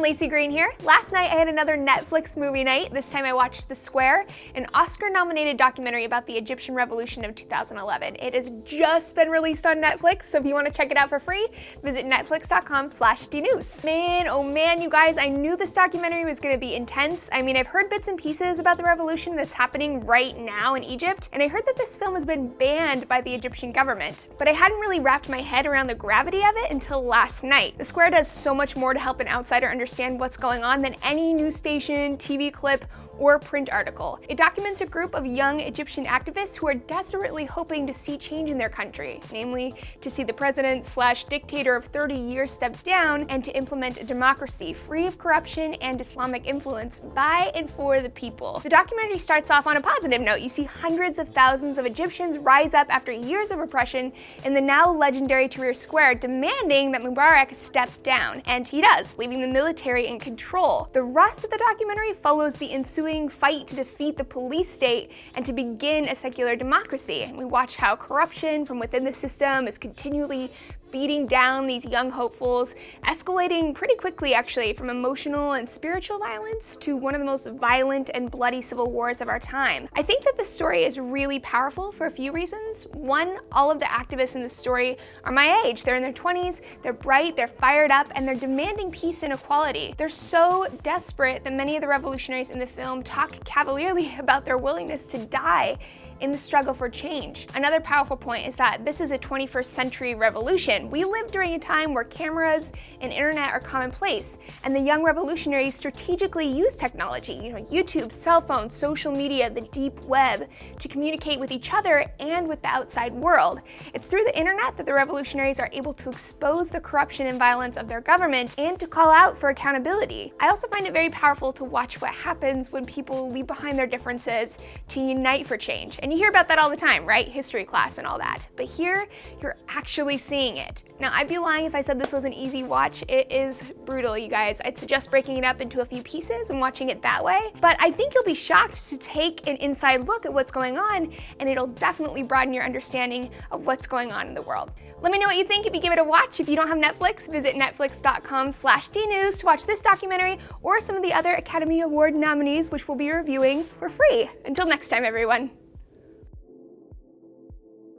Lacey Green here. Last night I had another Netflix movie night. This time I watched The Square, an Oscar-nominated documentary about the Egyptian Revolution of 2011. It has just been released on Netflix, so if you want to check it out for free, visit netflix.com/dnews. Man, oh man, you guys, I knew this documentary was going to be intense. I mean, I've heard bits and pieces about the revolution that's happening right now in Egypt, and I heard that this film has been banned by the Egyptian government, but I hadn't really wrapped my head around the gravity of it until last night. The Square does so much more to help an outsider understand what's going on than any news station, TV clip, or print article. It documents a group of young Egyptian activists who are desperately hoping to see change in their country, namely to see the president/dictator of 30 years step down and to implement a democracy free of corruption and Islamic influence by and for the people. The documentary starts off on a positive note. You see hundreds of thousands of Egyptians rise up after years of repression in the now legendary Tahrir Square, demanding that Mubarak step down, and he does, leaving the military in control. The rest of the documentary follows the ensuing fight to defeat the police state and to begin a secular democracy. And we watch how corruption from within the system is continually beating down these young hopefuls, escalating pretty quickly actually from emotional and spiritual violence to one of the most violent and bloody civil wars of our time. I think that this story is really powerful for a few reasons. One, all of the activists in the story are my age. They're in their 20s, they're bright, they're fired up, and they're demanding peace and equality. They're so desperate that many of the revolutionaries in the film talk cavalierly about their willingness to die in the struggle for change. Another powerful point is that this is a 21st century revolution. We live during a time where cameras and internet are commonplace, and the young revolutionaries strategically use technology, YouTube, cell phones, social media, the deep web, to communicate with each other and with the outside world. It's through the internet that the revolutionaries are able to expose the corruption and violence of their government and to call out for accountability. I also find it very powerful to watch what happens when people leave behind their differences to unite for change. And you hear about that all the time, right? History class and all that. But here, you're actually seeing it. Now, I'd be lying if I said this was an easy watch. It is brutal, you guys. I'd suggest breaking it up into a few pieces and watching it that way. But I think you'll be shocked to take an inside look at what's going on, and it'll definitely broaden your understanding of what's going on in the world. Let me know what you think if you give it a watch. If you don't have Netflix, visit netflix.com/dnews to watch this documentary or some of the other Academy Award nominees, which we'll be reviewing for free. Until next time, everyone.